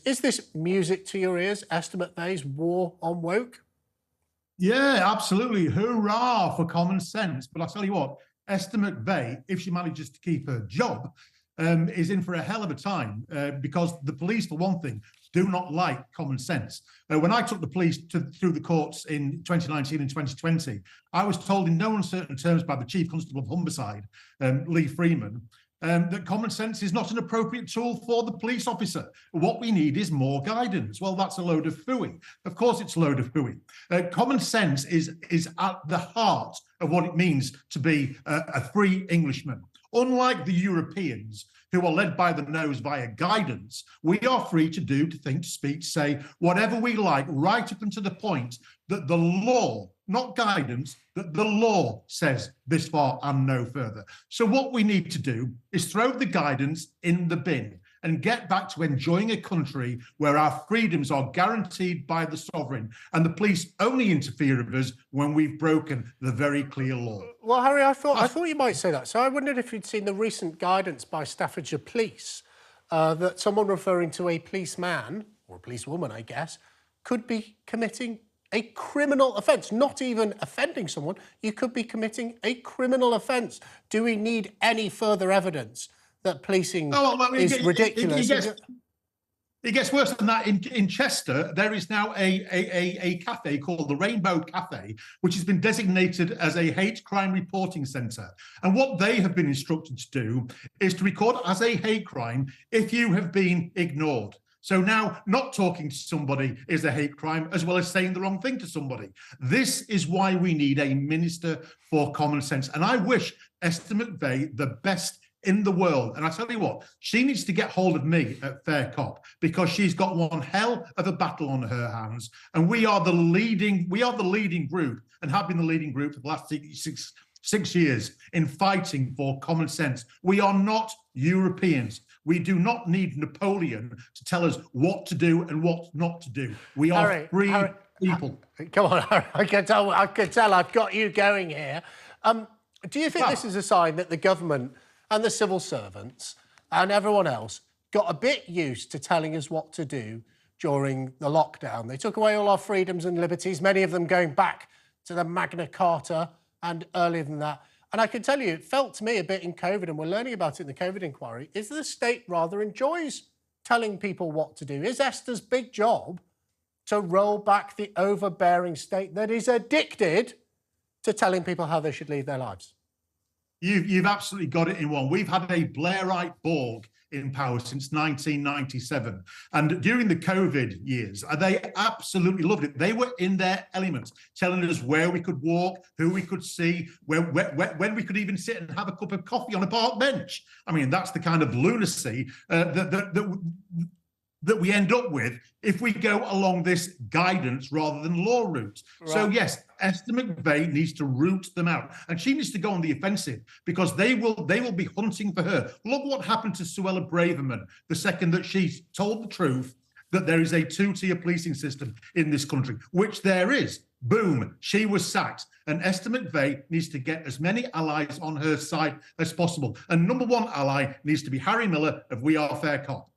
Is this music to your ears, Esther McVey's war on woke? Yeah, absolutely. Hurrah for common sense. But I'll tell you what, Esther McVey, if she manages to keep her job, is in for a hell of a time because the police, for one thing, do not like common sense. When I took the police through the courts in 2019 and 2020, I was told in no uncertain terms by the Chief Constable of Humberside, Lee Freeman, that common sense is not an appropriate tool for the police officer. What we need is more guidance. Well, that's a load of phooey. Of course, it's a load of phooey. Common sense is at the heart of what it means to be a free Englishman. Unlike the Europeans, who are led by the nose via guidance, we are free to do, to think, to speak, to say whatever we like, right up until the point that the law, not guidance, that the law says this far and no further. So what we need to do is throw the guidance in the bin and get back to enjoying a country where our freedoms are guaranteed by the sovereign and the police only interfere with us when we've broken the very clear law. Well, Harry, I thought you might say that. So I wondered if you'd seen the recent guidance by Staffordshire Police that someone referring to a policeman, or a policewoman, I guess, could be committing a criminal offence, not even offending someone. You could be committing a criminal offence. Do we need any further evidence that policing is ridiculous? It gets worse than that. In Chester, there is now a cafe called the Rainbow Cafe, which has been designated as a hate crime reporting centre. And what they have been instructed to do is to record as a hate crime if you have been ignored. So now not talking to somebody is a hate crime, as well as saying the wrong thing to somebody. This is why we need a minister for common sense. And I wish Esther McVey the best in the world. And I tell you what, she needs to get hold of me at Fair Cop because she's got one hell of a battle on her hands. And we are the leading group and have been the leading group for the last six years in fighting for common sense. We are not Europeans. We do not need Napoleon to tell us what to do and what not to do. We are free people. Come on, Harry, I can tell I've got you going here. Do you think this is a sign that the government and the civil servants and everyone else got a bit used to telling us what to do during the lockdown? They took away all our freedoms and liberties, many of them going back to the Magna Carta and earlier than that. And I can tell you, it felt to me a bit in COVID, and we're learning about it in the COVID inquiry, is the state rather enjoys telling people what to do. Is Esther's big job to roll back the overbearing state that is addicted to telling people how they should lead their lives? You've absolutely got it in one. We've had a Blairite Borg in power since 1997. And during the COVID years, they absolutely loved it. They were in their element, telling us where we could walk, who we could see, when we could even sit and have a cup of coffee on a park bench. I mean, that's the kind of lunacy that we end up with if we go along this guidance rather than law route. Right. So yes, Esther McVey needs to root them out, and she needs to go on the offensive because they will be hunting for her. Look what happened to Suella Braverman the second that she told the truth that there is a two-tier policing system in this country, which there is. Boom, she was sacked. And Esther McVey needs to get as many allies on her side as possible. And number one ally needs to be Harry Miller of We Are Fair Cop.